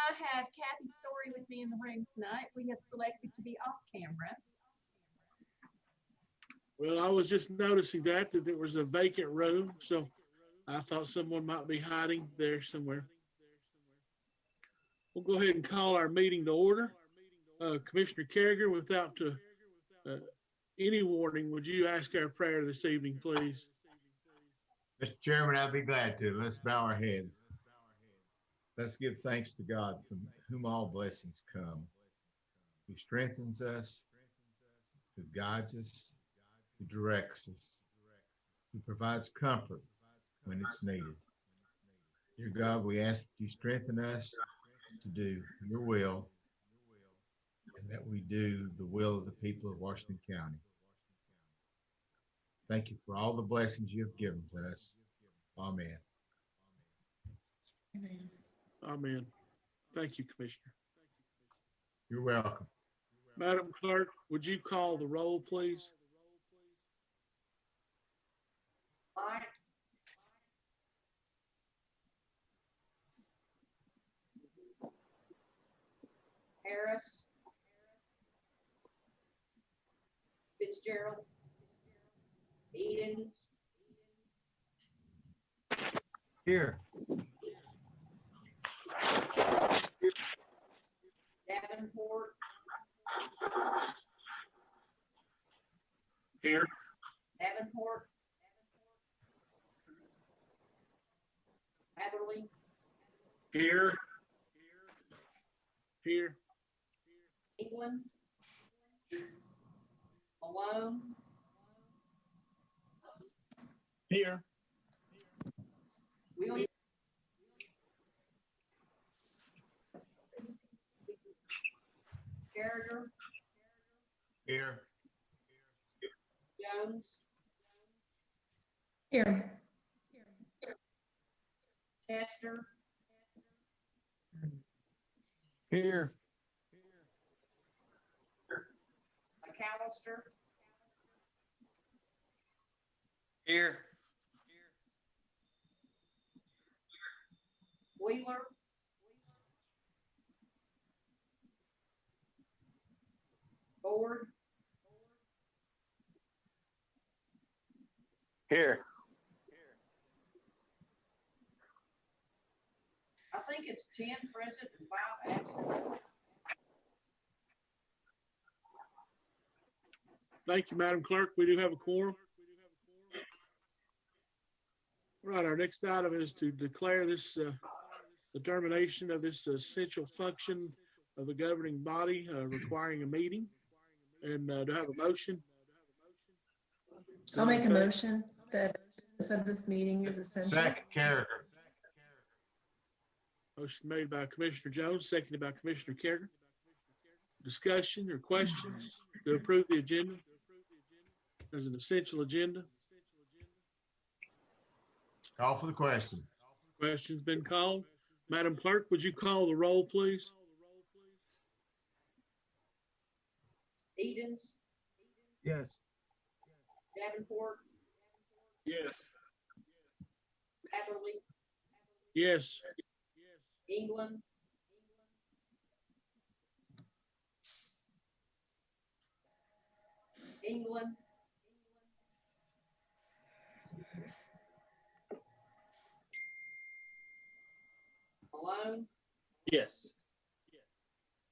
I have Kathy Story with me in the room tonight. We have selected to be off camera. Well, I was just noticing that there was a vacant room, so I thought someone might be hiding there somewhere. We'll go ahead and call our meeting to order. Commissioner Carriger, without uh, any warning, would you ask our prayer this evening, please? Mr. Chairman, I'd be glad to. Let's bow our heads. Let's give thanks to God from whom all blessings come, who strengthens us, who guides us, who directs us, who provides comfort when it's needed. Dear God, we ask that you strengthen us to do your will and that we do the will of the people of Washington County. Thank you for all the blessings you have given to us. Amen. Amen. Thank you, Commissioner. You're welcome. Madam Clerk, would you call the roll, please? Mike. Harris. Fitzgerald. Edens. Here. Davenport. Here. Davenport. Hatherley. Here. Here. England. Malone. Here. Williams. Carriger. Here. Jones. Here. Chester. Here. McAllister. Here. Wheeler. Ford. Here. I think it's 10 present and 5 absent. Thank you, Madam Clerk. We do have a quorum. All right, our next item is to declare this the termination of this essential function of a governing body requiring a meeting. And to have a motion. I'll make a motion that this meeting is essential. Second, Carriger. Motion made by Commissioner Jones, seconded by Commissioner Carriger. Discussion or questions to approve the agenda as an essential agenda. Call for the question. Question's been called. Madam Clerk, would you call the roll, please? Edens. Yes. Davenport. Yes. Hatherley. Yes. England. England. Malone. Yes.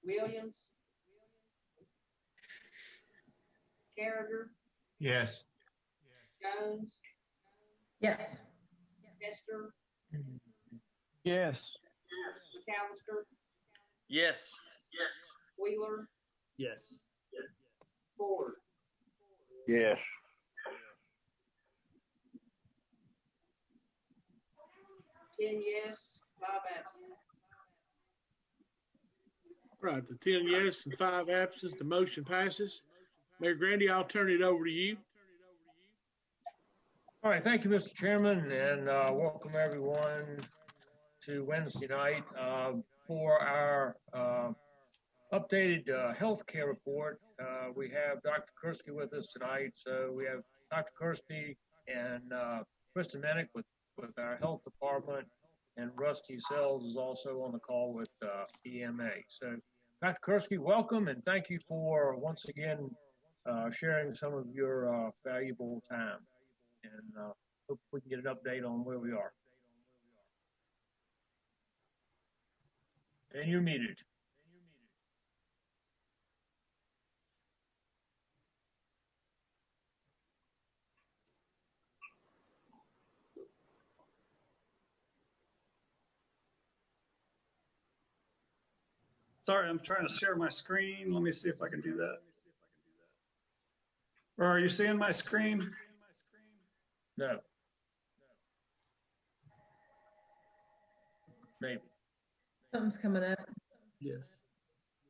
Williams. Carriger. Yes. Jones. Yes. Chester. Yes. McAllister. Yes. Wheeler. Yes. Ford. Yes. 10 yes, 5 absent. Right, the 10 yes and 5 absent, the motion passes. Mayor Grandy, I'll turn it over to you. All right, thank you, Mr. Chairman, and welcome everyone to Wednesday night for our updated healthcare report. We have Dr. Kursky with us tonight, so we have Dr. Kursky and Kristen Menick with our health department, and Rusty Sells is also on the call with EMA. So, Dr. Kursky, welcome, and thank you for once again sharing some of your valuable time. And hope we can get an update on where we are. And you're muted. Sorry, I'm trying to share my screen. Let me see if I can do that. Or are you seeing my screen? No. Maybe. Something's coming up. Yes.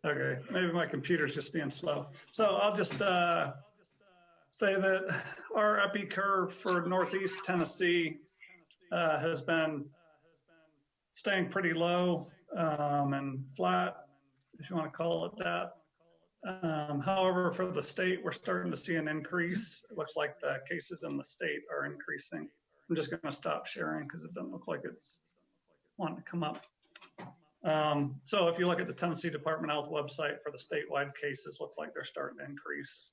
Okay, maybe my computer's just being slow. So I'll just say that our epi curve for Northeast Tennessee has been staying pretty low and flat, if you want to call it that. However, for the state, we're starting to see an increase. It looks like the cases in the state are increasing. I'm just going to stop sharing because it doesn't look like it's wanting to come up. So if you look at the Tennessee Department of Health website for the statewide cases, looks like they're starting to increase.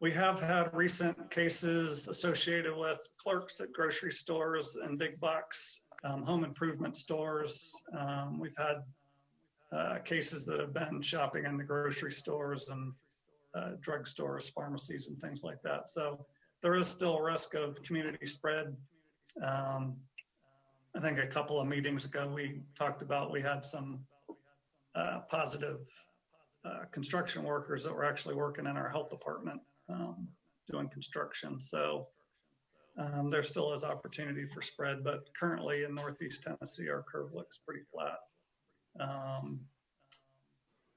We have had recent cases associated with clerks at grocery stores and big box home improvement stores. We've had cases that have been shopping in the grocery stores and drug stores, pharmacies, and things like that. So there is still a risk of community spread. I think a couple of meetings ago, we talked about, we had some positive construction workers that were actually working in our health department doing construction. So there still is opportunity for spread, but currently in Northeast Tennessee, our curve looks pretty flat.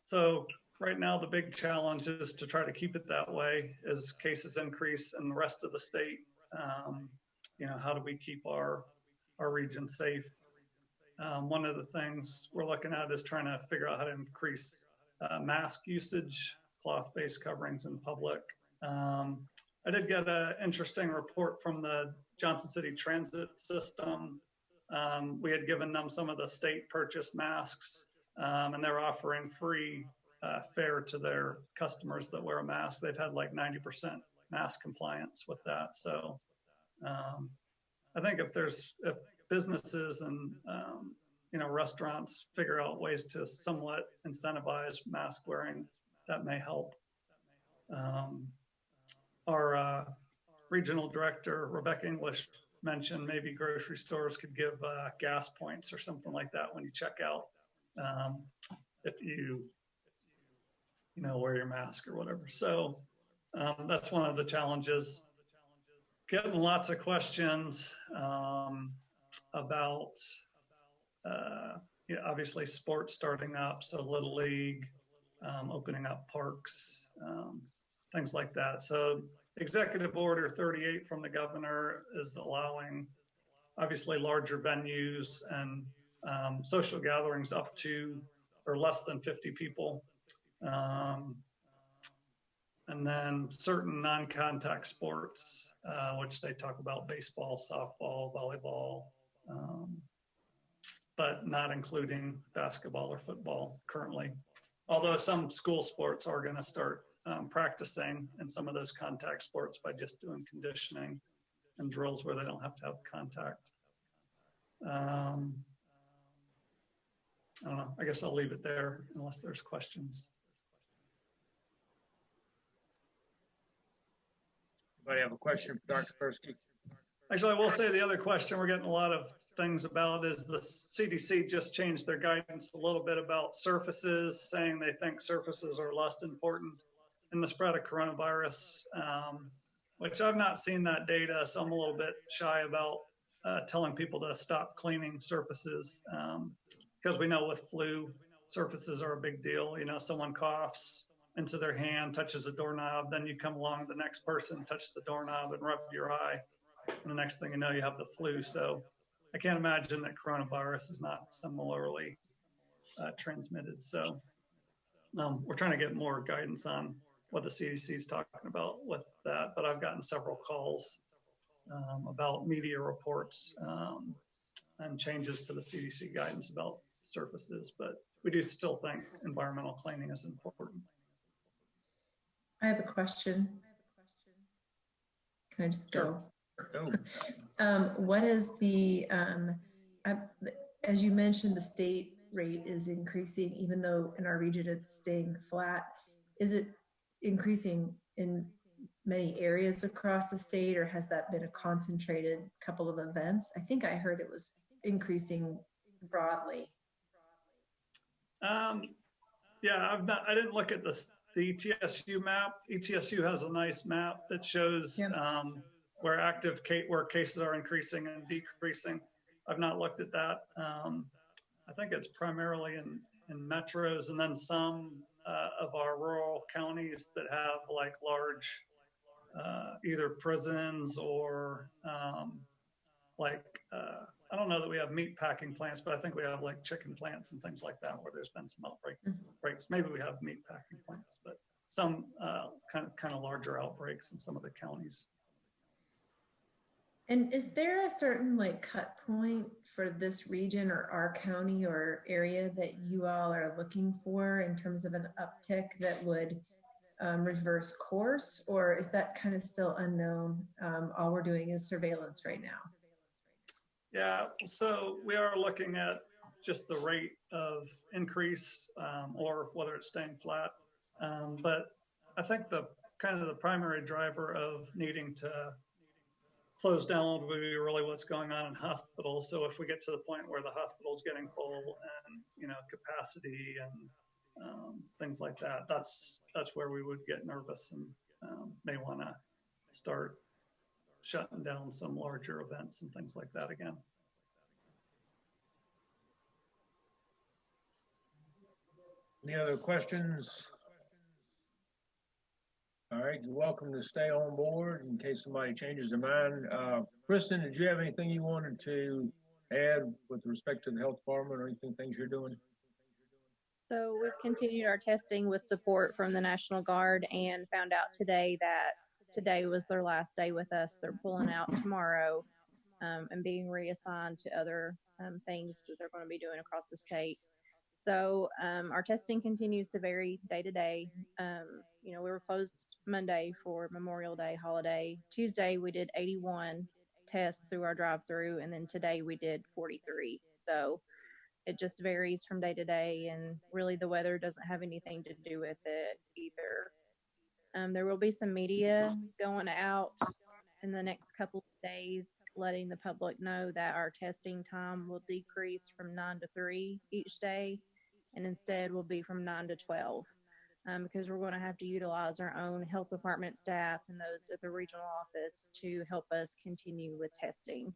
So right now, the big challenge is to try to keep it that way as cases increase in the rest of the state. You know, how do we keep our region safe? One of the things we're looking at is trying to figure out how to increase mask usage, cloth-based coverings in public. I did get an interesting report from the Johnson City Transit System. We had given them some of the state purchased masks, and they're offering free fare to their customers that wear a mask. They've had like 90% mask compliance with that. So I think if businesses and you know, restaurants figure out ways to somewhat incentivize mask wearing, that may help. Our regional director, Rebecca English, mentioned maybe grocery stores could give gas points or something like that when you check out, if you know, wear your mask or whatever. So that's one of the challenges. Getting lots of questions about, you know, obviously sports starting up, so Little League, opening up parks, things like that. So Executive Order 38 from the governor is allowing obviously larger venues and social gatherings up to or less than 50 people. And then certain non-contact sports, which they talk about baseball, softball, volleyball, but not including basketball or football currently. Although some school sports are going to start practicing in some of those contact sports by just doing conditioning and drills where they don't have to have contact. I don't know. I guess I'll leave it there unless there's questions. Anybody have a question for Dr. Kursky? Actually, I will say the other question we're getting a lot of things about is the CDC just changed their guidance a little bit about surfaces, saying they think surfaces are less important in the spread of coronavirus, which I've not seen that data, so I'm a little bit shy about telling people to stop cleaning surfaces, because we know with flu, surfaces are a big deal. You know, someone coughs into their hand, touches a doorknob, then you come along, the next person, touch the doorknob and rub your eye, and the next thing you know, you have the flu. So I can't imagine that coronavirus is not similarly transmitted. So we're trying to get more guidance on what the CDC is talking about with that, but I've gotten several calls about media reports and changes to the CDC guidance about surfaces, but we do still think environmental cleaning is important. I have a question. Can I just go? What is the, as you mentioned, the state rate is increasing, even though in our region it's staying flat. Is it increasing in many areas across the state, or has that been a concentrated couple of events? I think I heard it was increasing broadly. Yeah, I didn't look at the ETSU map. ETSU has a nice map that shows where cases are increasing and decreasing. I've not looked at that. I think it's primarily in metros, and then some of our rural counties that have like large either prisons or I don't know that we have meat packing plants, but I think we have like chicken plants and things like that where there's been some outbreaks. Maybe we have meat packing plants, but some kind of larger outbreaks in some of the counties. And is there a certain like cut point for this region or our county or area that you all are looking for in terms of an uptick that would reverse course, or is that kind of still unknown? All we're doing is surveillance right now. Yeah, so we are looking at just the rate of increase or whether it's staying flat. But I think the primary driver of needing to close down would be really what's going on in hospitals. So if we get to the point where the hospital's getting full and capacity and things like that, that's where we would get nervous and may want to start shutting down some larger events and things like that again. Any other questions? All right, you're welcome to stay on board in case somebody changes their mind. Kristen, did you have anything you wanted to add with respect to the health department or things you're doing? So we've continued our testing with support from the National Guard and found out today that today was their last day with us. They're pulling out tomorrow and being reassigned to other things that they're going to be doing across the state. So our testing continues to vary day to day. We were closed Monday for Memorial Day holiday. Tuesday, we did 81 tests through our drive-through, and then today we did 43. So it just varies from day to day, and really the weather doesn't have anything to do with it either. There will be some media going out in the next couple of days, letting the public know that our testing time will decrease from 9 to 3 each day, and instead will be from 9 to 12, because we're going to have to utilize our own health department staff and those at the regional office to help us continue with testing.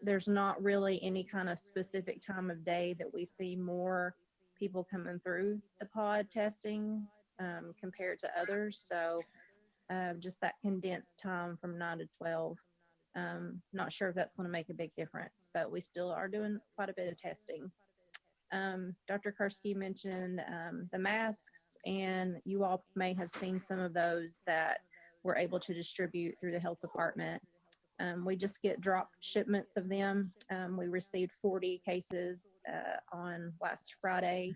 There's not really any kind of specific time of day that we see more people coming through the pod testing compared to others. So just that condensed time from 9 to 12. Not sure if that's going to make a big difference, but we still are doing quite a bit of testing. Dr. Karski mentioned the masks, and you all may have seen some of those that we're able to distribute through the health department. We just get drop shipments of them. We received 40 cases on last Friday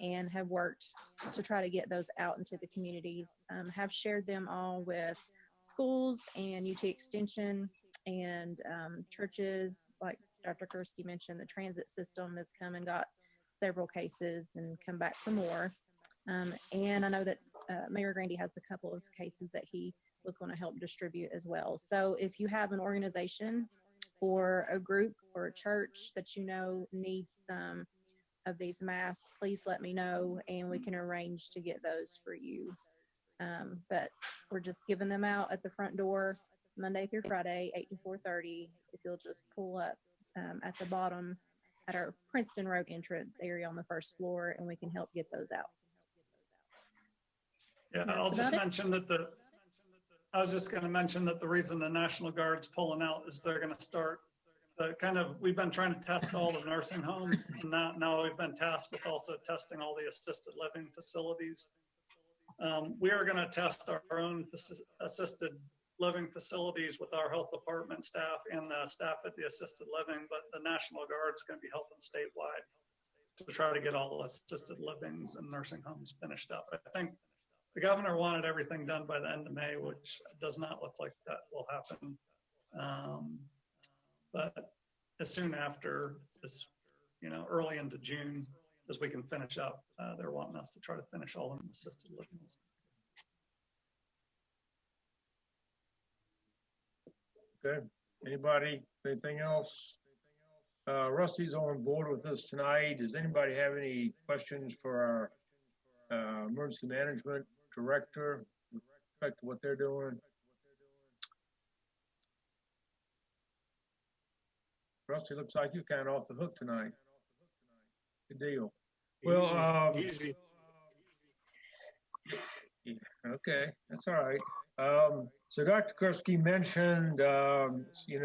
and have worked to try to get those out into the communities. Have shared them all with schools and UT Extension and churches. Like Dr. Karski mentioned, the transit system has come and got several cases and come back for more. And I know that Mayor Grandy has a couple of cases that he was going to help distribute as well. So if you have an organization or a group or a church that you know needs some of these masks, please let me know and we can arrange to get those for you. But we're just giving them out at the front door Monday through Friday, 8 to 4:30. If you'll just pull up at the bottom at our Princeton Road entrance area on the first floor, and we can help get those out. Yeah, I'll just mention that I was just going to mention that the reason the National Guard's pulling out is they're going to start we've been trying to test all the nursing homes, and now we've been tasked with also testing all the assisted living facilities. We are going to test our own assisted living facilities with our health department staff and staff at the assisted living, but the National Guard's going to be helping statewide to try to get all assisted livings and nursing homes finished up. I think the governor wanted everything done by the end of May, which does not look like that will happen. But as soon after this, early into June, as we can finish up, they're wanting us to try to finish all of them assisted livings. Good. Anybody, anything else? Rusty's on board with us tonight. Does anybody have any questions for our emergency management director with respect to what they're doing? Rusty, looks like you're kind of off the hook tonight. Good deal. Well, easy. Okay, that's all right. So Dr. Kursky mentioned,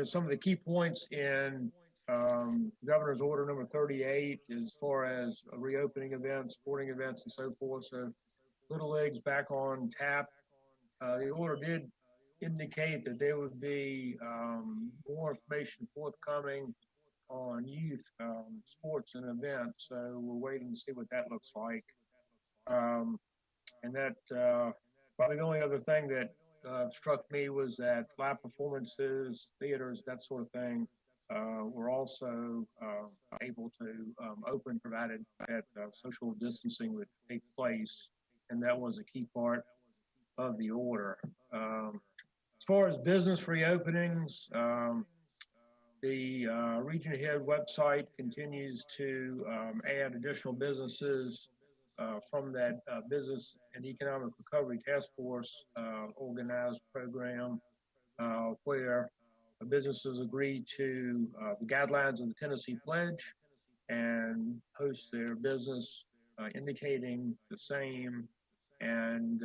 some of the key points in Governor's Order number 38 as far as reopening events, sporting events, and so forth. So Little League's back on tap. The order did indicate that there would be more information forthcoming on youth sports and events. So we're waiting to see what that looks like. And that probably the only other thing that struck me was that live performances, theaters, that sort of thing, were also able to open, provided that social distancing would take place. And that was a key part of the order. As far as business reopenings, the Region Ahead website continues to add additional businesses from that Business and Economic Recovery Task Force organized program where businesses agree to the guidelines of the Tennessee Pledge and post their business indicating the same. And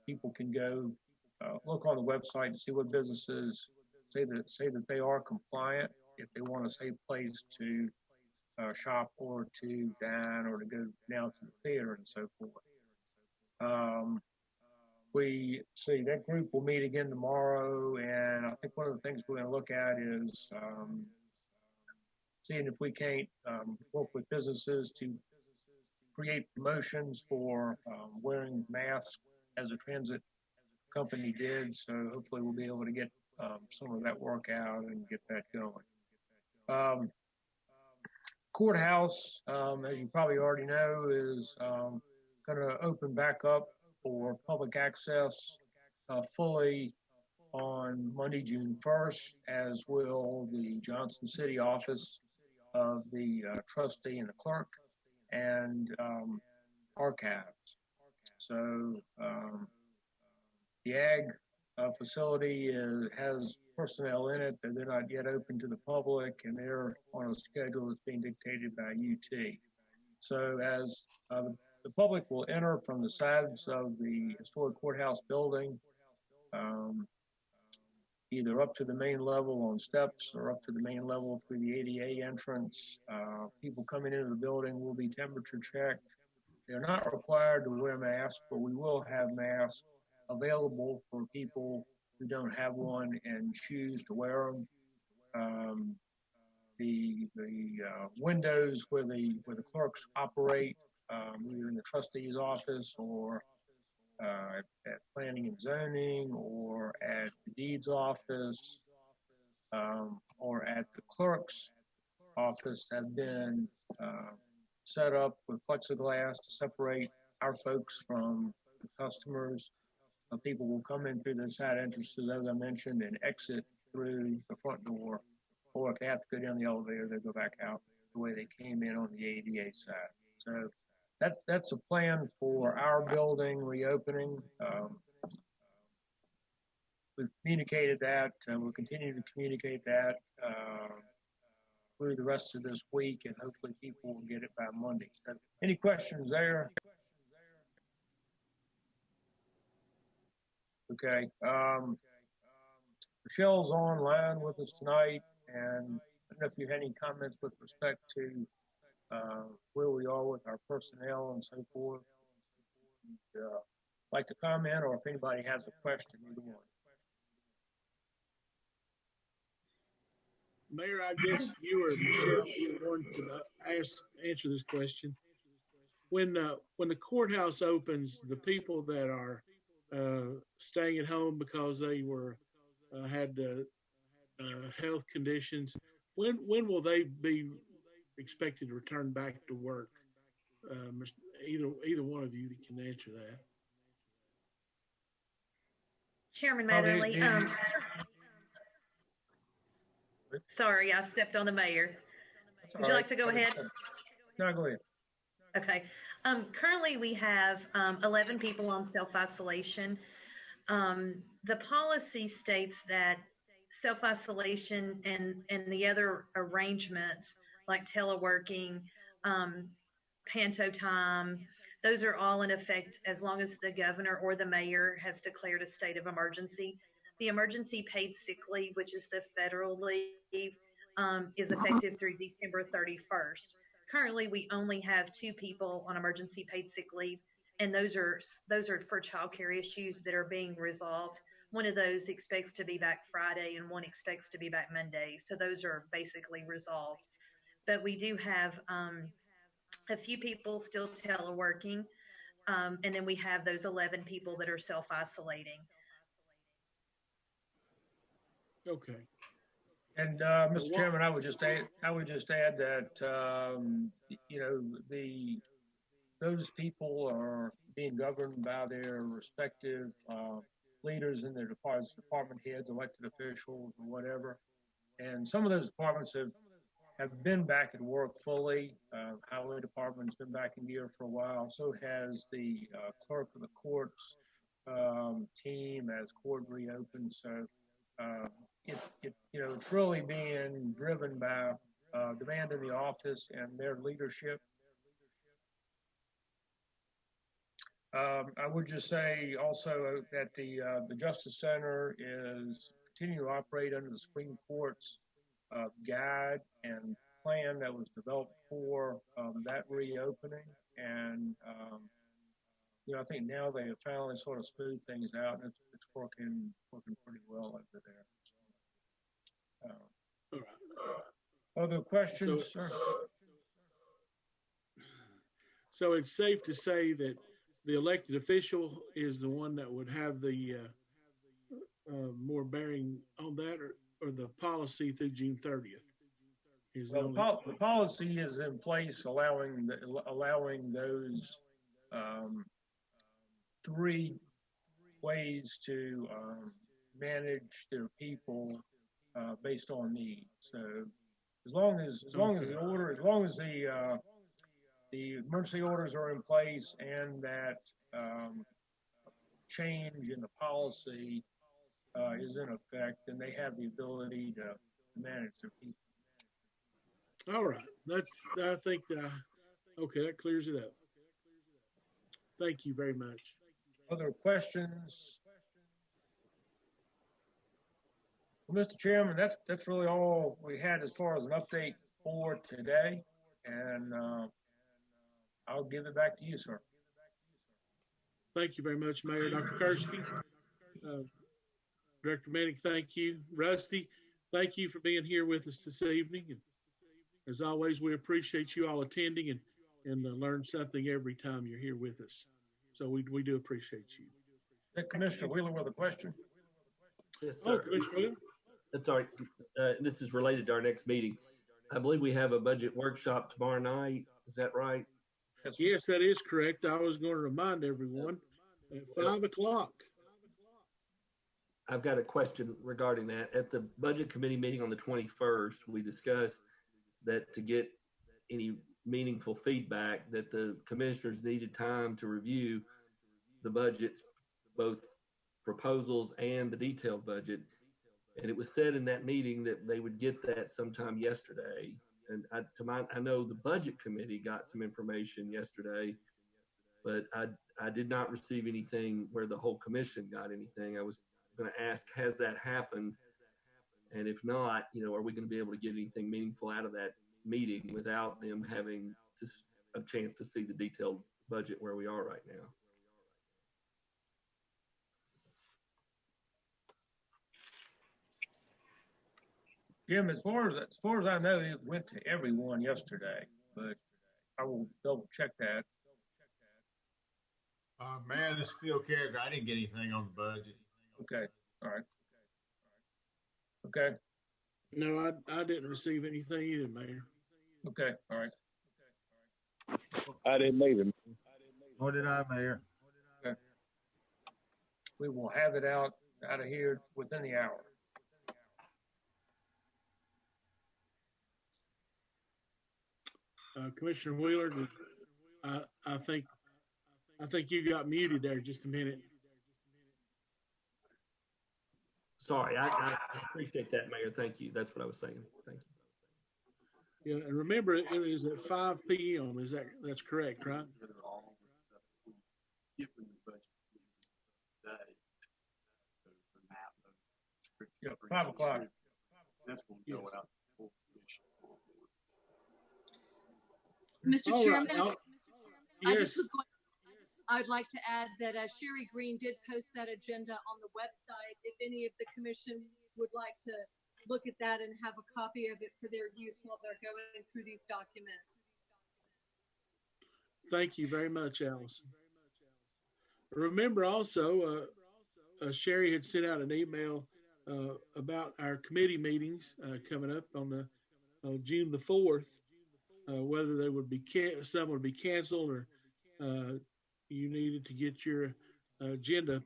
people can go look on the website to see what businesses say that they are compliant if they want a safe place to shop or to dine or to go now to the theater and so forth. We see that group will meet again tomorrow, and I think one of the things we're going to look at is seeing if we can't work with businesses to create promotions for wearing masks as a transit company did. So hopefully we'll be able to get some of that work out and get that going. Courthouse, as you probably already know, is going to open back up for public access fully on Monday, June 1st, as will the Johnson City office of the trustee and the clerk and archives. So the ag facility has personnel in it that they're not yet open to the public, and they're on a schedule that's being dictated by UT. So as the public will enter from the sides of the historic courthouse building, either up to the main level on steps or up to the main level through the ADA entrance. People coming into the building will be temperature checked. They're not required to wear masks, but we will have masks available for people who don't have one and choose to wear them. The windows where the clerks operate, either in the trustee's office or at planning and zoning or at the deeds office or at the clerk's office, have been set up with plexiglass to separate our folks from the customers. People will come in through the side entrances, as I mentioned, and exit through the front door. Or if they have to go down the elevator, they go back out the way they came in on the ADA side. So that's a plan for our building reopening. We've communicated that, and we'll continue to communicate that through the rest of this week, and hopefully people will get it by Monday. So any questions there? Okay. Michelle's online with us tonight, and I don't know if you had any comments with respect to where we are with our personnel and so forth. Like to comment, or if anybody has a question, either one. Mayor, I guess you or Michelle, you want to answer this question. When the courthouse opens, the people that are staying at home because they were had health conditions, when will they be expected to return back to work? Either one of you can answer that. Chairman Well, Matherly, sorry, I stepped on the mayor. Would you like to go ahead? No, go ahead. Okay. Currently, we have 11 people on self-isolation. The policy states that self-isolation and the other arrangements like teleworking, panto time, those are all in effect as long as the governor or the mayor has declared a state of emergency. The emergency paid sick leave, which is the federal leave, is effective through December 31st. Currently, we only have 2 people on emergency paid sick leave, and those are for childcare issues that are being resolved. One of those expects to be back Friday, and one expects to be back Monday. So those are basically resolved. But we do have a few people still teleworking, and then we have those 11 people that are self-isolating. Okay. And Mr. Chairman, I would just add that those people are being governed by their respective leaders in their departments, department heads, elected officials, or whatever. And some of those departments have been back at work fully. Highway Department's been back in gear for a while. So has the clerk of the courts team as court reopens. So it's really being driven by demand in the office and their leadership. I would just say also that the Justice Center is continuing to operate under the Supreme Court's guide and plan that was developed for that reopening. And I think now they have finally sort of smoothed things out, and it's working pretty well over there. Other questions, sir? So it's safe to say that the elected official is the one that would have the more bearing on that, or the policy through June 30th? The policy is in place, allowing those 3 ways to manage their people based on need. So as long as the emergency orders are in place and that change in the policy is in effect, then they have the ability to manage their people. All right. I think okay, that clears it up. Thank you very much. Other questions? Well, Mr. Chairman, that's really all we had as far as an update for today. And I'll give it back to you, sir. Thank you very much, Mayor. Dr. Kursky. Director Manning, thank you. Rusty, thank you for being here with us this evening. And as always, we appreciate you all attending and learn something every time you're here with us. So we do appreciate you. Commissioner Wheeler with a question. Yes, sir. Oh, Commissioner Wheeler. That's all right. This is related to our next meeting. I believe we have a budget workshop tomorrow night. Is that right? Yes, that is correct. I was going to remind everyone at 5 o'clock. I've got a question regarding that. At the budget committee meeting on the 21st, we discussed that to get any meaningful feedback, that the commissioners needed time to review the budgets, both proposals and the detailed budget. And it was said in that meeting that they would get that sometime yesterday. And I know the budget committee got some information yesterday, but I did not receive anything where the whole commission got anything. I was going to ask, has that happened? And if not, are we going to be able to get anything meaningful out of that meeting without them having a chance to see the detailed budget where we are right now? Jim, as far as I know, it went to everyone yesterday, but I will double check that. Mayor, this is Phil Carragher. I didn't get anything on the budget. Okay, all right. Okay, No, I didn't receive anything either, Mayor. okay, all right. I didn't either. Nor did I, Mayor. We will have it out of here within the hour. Commissioner Wheeler, I think you got muted there just a minute. Sorry, I appreciate that, Mayor. Thank you. That's what I was saying. Thank you. Yeah, and remember, it is at 5 p.m. That's correct, right? Yeah, 5 o'clock. That's going to go out. Mr. All Chairman, right. I Yes. just was going. I'd like to add that Sherry Green did post that agenda on the website. If any of the commission would like to look at that and have a copy of it for their use while they're going through these documents. Thank you very much, Allison. Remember also, Sherry had sent out an email about our committee meetings coming up on the June the 4th, whether they would be some would be canceled or you needed to get your agenda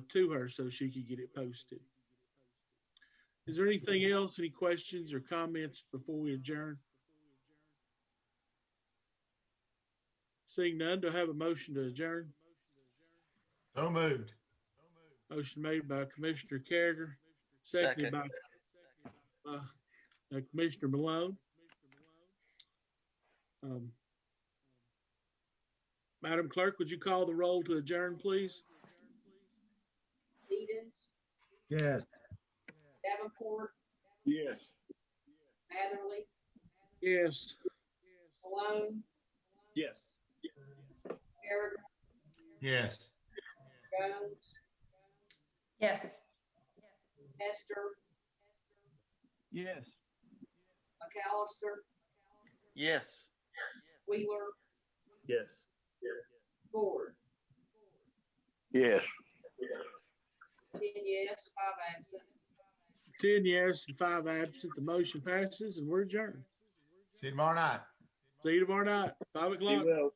to her so she could get it posted. Is there anything else? Any questions or comments before we adjourn? Seeing none, do I have a motion to adjourn? So moved. Motion made by Commissioner Carragher, seconded by Commissioner Malone. Madam Clerk, would you call the roll to adjourn, please? Edens, Yes. Davenport, Yes. Matherly, Yes. Malone, Yes. Carragher, Yes. Jones, Yes. Hester, Yes. McAllister, Yes. Wheeler, Yes. Ford. Yes. 10 yes, 5 absent. 10 yes and 5 absent. The motion passes and we're adjourned. See you tomorrow night. See you tomorrow night, 5 o'clock. Be well.